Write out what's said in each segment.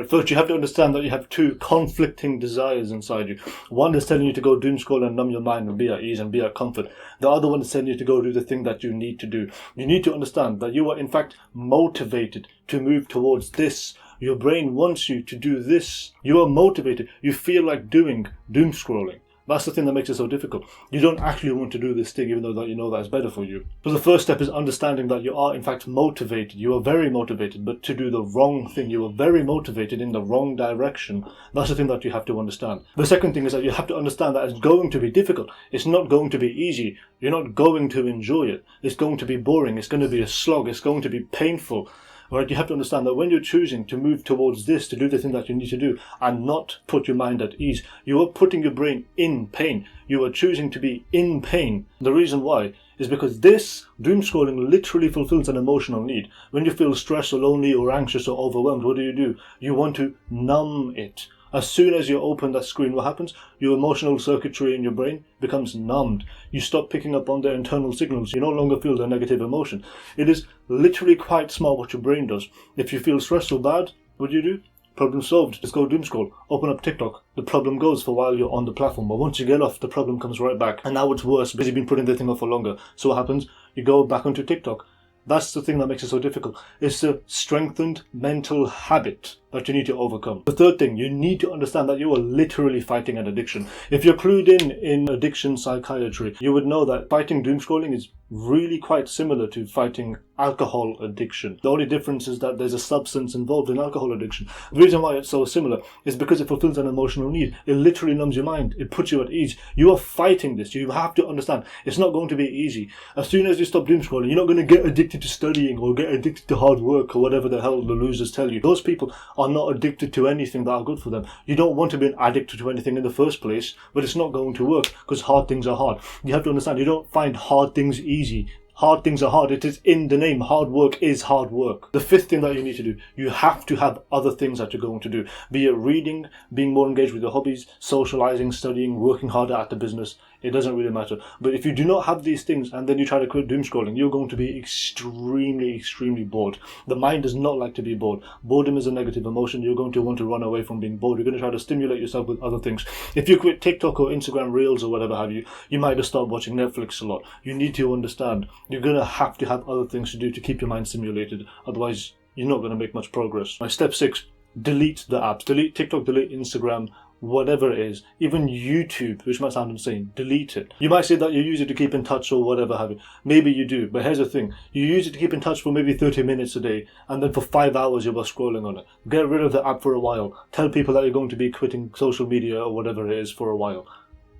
right? First, you have to understand that you have two conflicting desires inside you. One is telling you to go doom scroll and numb your mind and be at ease and be at comfort. The other one is telling you to go do the thing that you need to do. You need to understand that you are in fact motivated to move towards this. Your brain wants you to do this. You are motivated. You feel like doing doom scrolling. That's the thing that makes it so difficult. You don't actually want to do this thing even though that you know that it's better for you. So the first step is understanding that you are in fact motivated. You are very motivated, but to do the wrong thing. You are very motivated in the wrong direction. That's the thing that you have to understand. The second thing is that you have to understand that it's going to be difficult. It's not going to be easy. You're not going to enjoy it. It's going to be boring. It's going to be a slog. It's going to be painful. Right, you have to understand that when you're choosing to move towards this, to do the thing that you need to do, and not put your mind at ease, you are putting your brain in pain. You are choosing to be in pain. The reason why is because this doom scrolling literally fulfills an emotional need. When you feel stressed or lonely or anxious or overwhelmed, what do? You want to numb it. As soon as you open that screen, what happens? Your emotional circuitry in your brain becomes numbed. You stop picking up on the internal signals. You no longer feel the negative emotion. It is literally quite smart what your brain does. If you feel stressed or bad, what do? Problem solved. Just go doom scroll. Open up TikTok. The problem goes for while you're on the platform, but once you get off, the problem comes right back. And now it's worse because you've been putting the thing off for longer. So what happens? You go back onto TikTok. That's the thing that makes it so difficult. It's a strengthened mental habit that you need to overcome. The third thing, you need to understand that you are literally fighting an addiction. If you're clued in addiction psychiatry, you would know that fighting doom scrolling is really quite similar to fighting alcohol addiction. The only difference is that there's a substance involved in alcohol addiction. The reason why it's so similar is because it fulfills an emotional need. It literally numbs your mind. It puts you at ease. You are fighting this. You have to understand it's not going to be easy. As soon as you stop doom scrolling, you're not going to get addicted to studying or get addicted to hard work or whatever the hell the losers tell you. Those people are not addicted to anything that are good for them. You don't want to be addicted to anything in the first place, but it's not going to work because hard things are hard. You have to understand you don't find hard things easy. Hard things are hard. It is in the name. Hard work is hard work. The fifth thing that you need to do, you have to have other things that you're going to do. Be it reading, being more engaged with your hobbies, socializing, studying, working harder at the business. It doesn't really matter. But if you do not have these things and then you try to quit doom scrolling, you're going to be extremely, extremely bored. The mind does not like to be bored. Boredom is a negative emotion. You're going to want to run away from being bored. You're going to try to stimulate yourself with other things. If you quit TikTok or Instagram Reels or whatever have you, you might just start watching Netflix a lot. You need to understand you're going to have other things to do to keep your mind stimulated. Otherwise, you're not going to make much progress. Right, step 6, delete the apps. Delete TikTok, delete Instagram, whatever it is, even YouTube, which might sound insane, delete it. You might say that you use it to keep in touch or whatever have you. Maybe you do, but here's the thing. You use it to keep in touch for maybe 30 minutes a day, and then for 5 hours you're scrolling on it. Get rid of the app for a while. Tell people that you're going to be quitting social media or whatever it is for a while.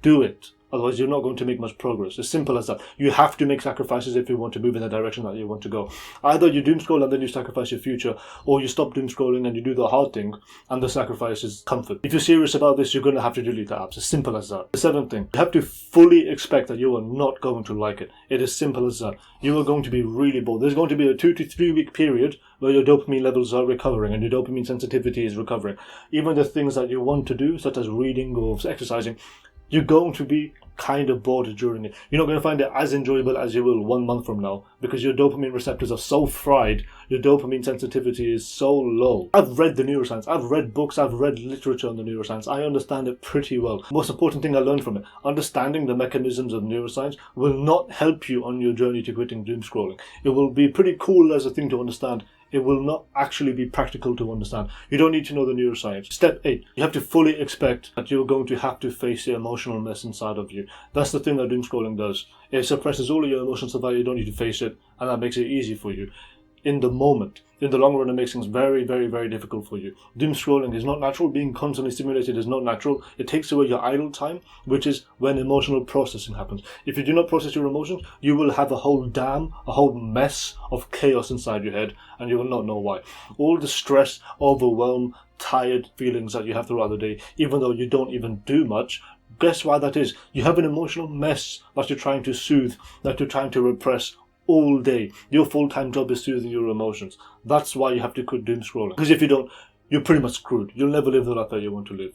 Do it. Otherwise, you're not going to make much progress. As simple as that. You have to make sacrifices if you want to move in the direction that you want to go. Either you doom scroll and then you sacrifice your future, or you stop doom scrolling and you do the hard thing, and the sacrifice is comfort. If you're serious about this, you're going to have to delete the apps. As simple as that. The seventh thing, you have to fully expect that you are not going to like it. It is simple as that. You are going to be really bored. There's going to be a 2 to 3 week period where your dopamine levels are recovering and your dopamine sensitivity is recovering. Even the things that you want to do, such as reading or exercising, you're going to be kind of bored during it. You're not going to find it as enjoyable as you will 1 month from now because your dopamine receptors are so fried, your dopamine sensitivity is so low. I've read the neuroscience, I've read books, I've read literature on the neuroscience. I understand it pretty well. Most important thing I learned from it, understanding the mechanisms of neuroscience will not help you on your journey to quitting doom scrolling. It will be pretty cool as a thing to understand. It will not actually be practical to understand. You don't need to know the neuroscience. Step 8. You have to fully expect that you're going to have to face the emotional mess inside of you. That's the thing that doom scrolling does. It suppresses all of your emotions so that you don't need to face it, and that makes it easy for you. In the moment. In the long run, it makes things very, very, very difficult for you. Doom scrolling is not natural. Being constantly stimulated is not natural. It takes away your idle time, which is when emotional processing happens. If you do not process your emotions, you will have a whole dam, a whole mess of chaos inside your head, and you will not know why. All the stress, overwhelm, tired feelings that you have throughout the day, even though you don't even do much, guess why that is? You have an emotional mess that you're trying to soothe, that you're trying to repress all day. Your full-time job is soothing your emotions. That's why you have to quit doom scrolling. Because if you don't, you're pretty much screwed. You'll never live the life that you want to live.